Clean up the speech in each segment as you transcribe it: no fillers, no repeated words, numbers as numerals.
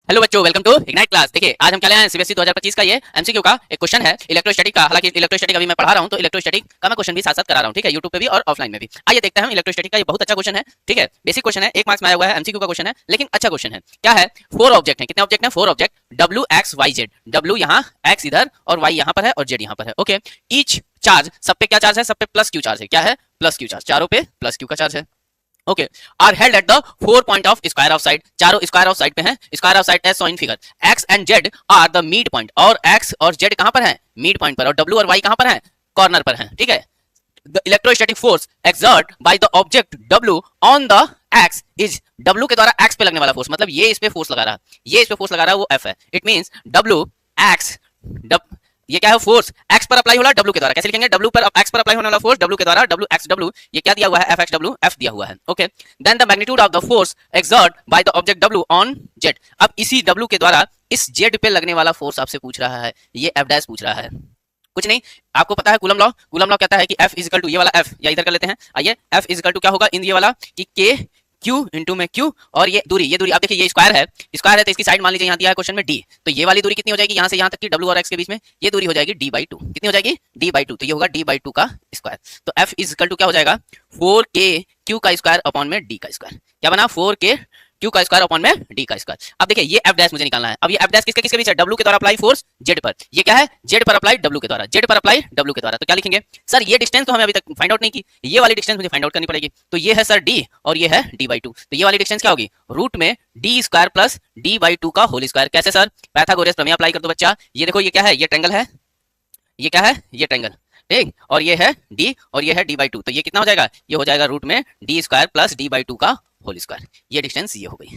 Hello बच्चों, welcome to ignite class. देखिए आज हम क्या लाए हैं सीबीएसई 2025 का ये एमसीक्यू का एक क्वेश्चन है इलेक्ट्रोस्टैटिक का। हालांकि इलेक्ट्रोस्टैटिक अभी मैं पढ़ा रहा हूं तो इलेक्ट्रोस्टैटिक का मैं क्वेश्चन भी साथ साथ करा रहा हूं, ठीक है, यूट्यूब पे भी और ऑफलाइन में भी। आइए देखते हैं हम इलेक्ट्रोस्टैटिक का। ये बहुत अच्छा क्वेश्चन है, ठीक है, बेसिक क्वेश्चन है, 1 मार्क्स में आया हुआ है, एमसीक्यू का क्वेश्चन है, लेकिन अच्छा क्वेश्चन है। क्या है, 4 ऑब्जेक्ट है। कितने ऑब्जेक्ट है? 4 object, W X Y Z. W यहाँ, एक्स इधर और वाई यहाँ पर है और जेड यहाँ पर है। ओके, ईच चार्ज, सब पे क्या चार्ज है? सब पे प्लस क्यू चार्ज है। क्या है? प्लस क्यू चार्ज, चारों पे प्लस क्यू का चार्ज है। Okay, are held at the 4 point of square of side. चारों स्क्वायर ऑफ साइड पे हैं, square of side as so in figure. X and Z are the mid point, और X और Z कहां पर हैं? मिड पॉइंट पर। और डब्ल्यू और वाई कहां पर हैं? कॉर्नर पर हैं, ठीक है। The electrostatic force exert by the object W on the x is, W के द्वारा एक्स पे लगने वाला फोर्स, मतलब ये इस पे फोर्स लगा रहा है, ये इस पे फोर्स लगा रहा है, वो एफ है। इट मींस डब्ल्यू एक्स, ये क्या है? फोर्स एक्स पर अप्लाई हो रहा है डब्ल्यू के द्वारा। कैसे लिखेंगे? डब्ल्यू पर एक्स पर अप्लाई होने वाला फोर्स डब्ल्यू के द्वारा, डब्ल्यू एक्स डब्ल्यू, ये क्या दिया हुआ है? एफ एक्स डब्ल्यू, एफ दिया हुआ है। Okay, then the magnitude of the force exert by the object W on Z. अब इसी डब्ल्यू के द्वारा इस जेड पे लगने वाला फोर्स आपसे पूछ रहा है, ये एफ डैश पूछ रहा है। कुछ नहीं, आपको पता है कूलम लॉ। कूलम लॉ कहता है कि F इजिकल टू, ये वाला F या इधर कर लेते हैं, आइए, F इजिकल टू क्या होगा इन ये वाला कि K Q इंटू में Q, और ये दूरी, ये दूरी आप देखिए, ये स्क्वायर है, स्क्वायर है तो इसकी साइड मान लीजिए यहाँ दिया है क्वेश्चन में D, तो ये वाली दूरी कितनी हो जाएगी? यहाँ से यहाँ तक की W और X के बीच में ये दूरी हो जाएगी D/2। कितनी हो जाएगी? D/2। तो ये होगा D/2 का स्क्वायर। तो F इजिकल टू क्या हो जाएगा? 4K Q का स्क्वायर अपॉन में D का स्क्वायर। क्या बना? 4K Q का स्क्वायर अपॉन में D का स्क्वायर। अब देखिए ये F डैश मुझे निकालना है। अब ये F डैश किसके किसके बीच है? W के द्वारा अप्लाई फोर्स Z पर। ये क्या है? Z पर अप्लाई W के द्वारा, Z पर अप्लाई W के द्वारा। तो क्या लिखेंगे सर? ये डिस्टेंस तो हमें अभी तक फाइंड आउट नहीं की, ये वाली डिस्टेंस मुझे फाइंड आउट करनी पड़ेगी। तो ये है सर D और ये है D/2। तो ये वाली डिस्टेंस क्या होगी? रूट में D स्क्वायर प्लस D/2 का होल स्क्वायर। कैसे सर? पाइथागोरस प्रमेय अप्लाई कर दो बच्चा। ये देखो, ये क्या है? ये ट्रायंगल है, ये क्या है? ये ट्रायंगल, ठीक, और ये है D और ये है D/2। तो ये कितना हो जाएगा? ये हो जाएगा रूट में D स्क्वायर प्लस D/2 का होल स्क्वायर। ये डिस्टेंस ये हो गई,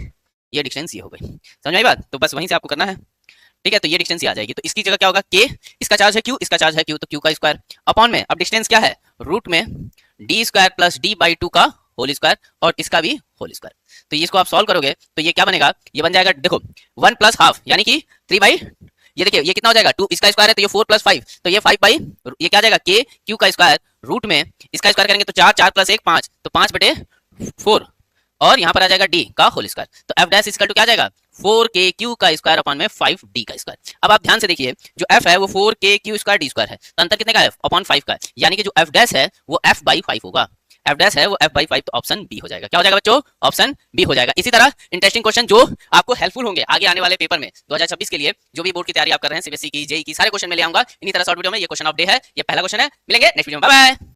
ये डिस्टेंस ये हो गई। समझ आई बात? तो बस वहीं से आपको करना है, ठीक है। तो ये डिस्टेंस ये आ जाएगी। तो इसकी जगह क्या होगा? K, इसका चार्ज है Q, इसका चार्ज है Q, तो Q का स्क्वायर अपॉन में, अब डिस्टेंस क्या है? रूट में D स्क्वायर प्लस D/2 का होल स्क्वायर और इसका भी होल स्क्वायर। तो इसको आप सॉल्व करोगे तो ये क्या बनेगा? ये बन जाएगा, देखो, 1 प्लस हाफ यानी कि 3 ये देखिए ये कितना हो जाएगा? 2, इसका स्क्वायर है तो ये 4 प्लस 5, तो ये 5 बाई, ये क्या आ जाएगा? K Q का स्क्वायर रूट में इसका स्क्वायर करेंगे तो 4, 4 प्लस 1 5, तो 5/4, और यहाँ पर आ जाएगा D का होल स्क्वायर। तो F डैश इक्वल टू क्या आ जाएगा? 4K Q का स्क्वायर अपॉन में 5D का स्क्वायर। अब आप ध्यान से देखिए, जो F है वो 4K Q square D square है, तो अंतर कितने का है? अपॉन 5 का है, यानी कि जो F डैश है वो F/5 होगा। F डैश है वो F/5, तो ऑप्शन बी हो जाएगा। क्या हो जाएगा बच्चों? ऑप्शन बी हो जाएगा। इसी तरह इंटरेस्टिंग क्वेश्चन जो आपको हेल्पफुल होंगे आगे आने वाले पेपर में 2026 के लिए, जो भी बोर्ड की तैयारी आप कर रहे हैं, सीबीएसई की, जेईई की, सारे क्वेश्चन में ले आऊंगा इन्हीं तरह शॉर्ट वीडियो में। ये क्वेश्चन ऑफ डे है, ये पहला क्वेश्चन है। मिलेंगे नेक्स्ट वीडियो में, बाय बाय।